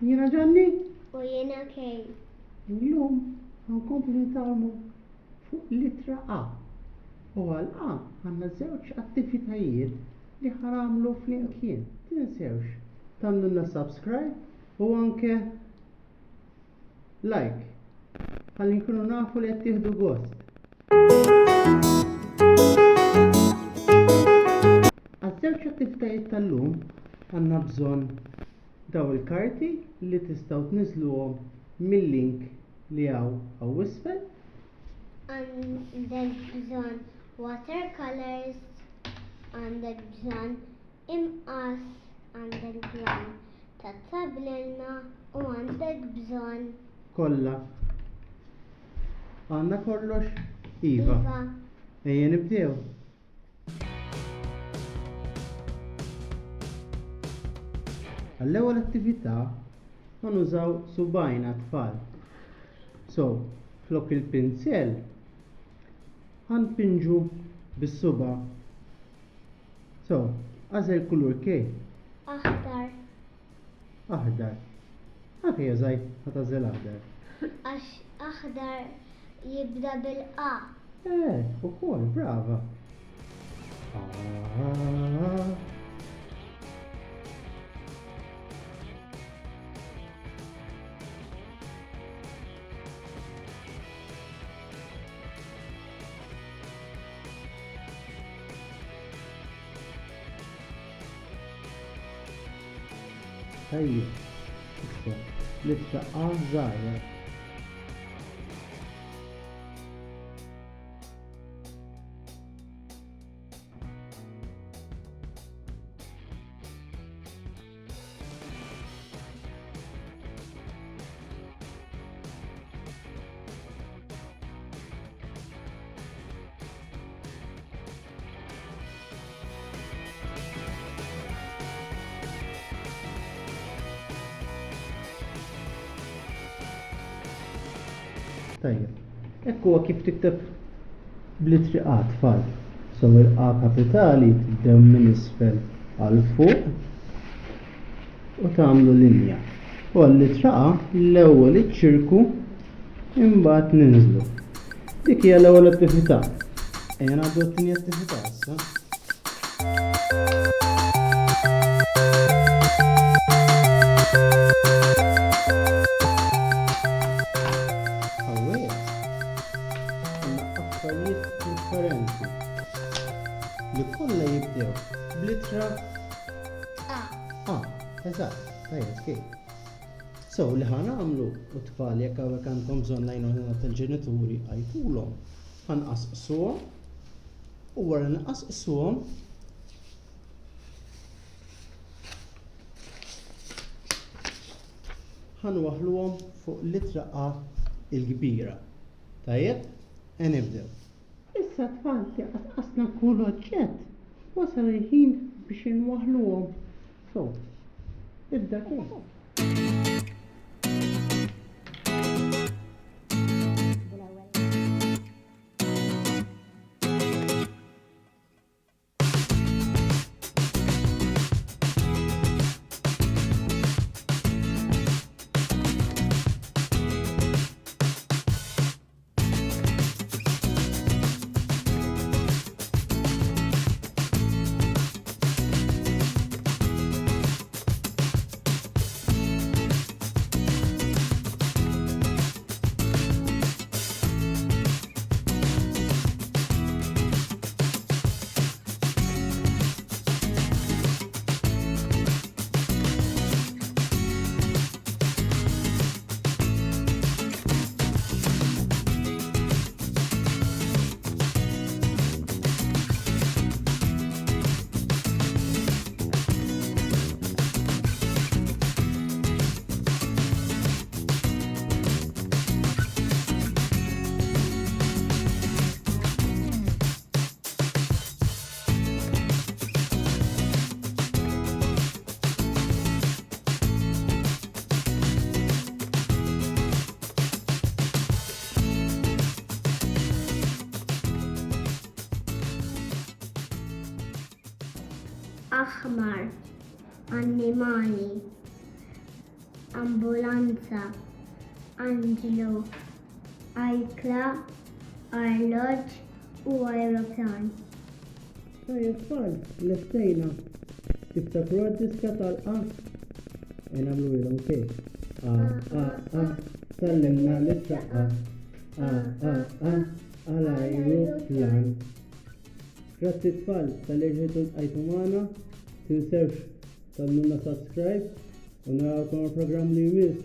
Jiena Ġanni, U jiena Kej. illum ħankomplu nitalmu fuq littra A. U għal A għandna żewġ attivitajiet li ħaramlu flimkien. Tinsewx tagħmlulna subscribe u anke like. Ħalli nkunu nafu li qed tieħdu gost. Għaż-żewġ attivitajiet tal-lum għandna bżonn daw il-karti li tistgħu tniżluhom mill-link li hawn isfel. Għandek bżonn watercolors, għandek bżonn imqas, għandek bżonn ta' tablilna u għandek bżonn Kollha. Għandna kollox? Iva. Ejja nibdew. Għall-ewwel attività ħanużaw subajna tfal. So, flok il-pinsel ħanpinġu bis-suba. So, għażel kulur kej? aħdar. Aħdar. Anke jażaj ħatażel aħdar. Għax aħdar jibda bil-A. Ukoll, brava. Tajjeb, issa, littra A żgħira. Tajjeb, ekku kif tikteb b'littri A tfal. So il-A kapitali tibdew minn isfel għal fuq u tagħmlu linja. U għall-littra A l-ewwel iċ-ċirku imbagħad ninżlu. Dik hija l-ewwel attività. Ejja ngħaddu t-tieni attività issa. Differenti li kollha jibdew b'littra A. Eżatt, tajjeb kif. So li ħanamlu u tfal jekk hawnhekk għandkom bżonn għajnuna tal-ġenituri għajtulhom ħanqasqsuhom u wara nqasqsuhom ħanwaħluhom fuq littra A il-kbira. Tajjeb, nibdew. Issa tfal li qasqasna kull oġġett, wasal il-ħin biex inwaħluhom. So, ibda kif. aħmar, annimali. ambulanza, Angelo, Ajkla, arloġġ u ajruplan. Tajjeb tfal, l-estejna. Tiftakru għad-diska tal-A? Nagħmlu ilhom kif. A, sallimna l-ittra A. Għal-ajruplan. Grazzi tfal, tal-irħitu l-qajtu magħna. Tinsewx tagħmluna subscribe u narawkom il-programm li jmiss.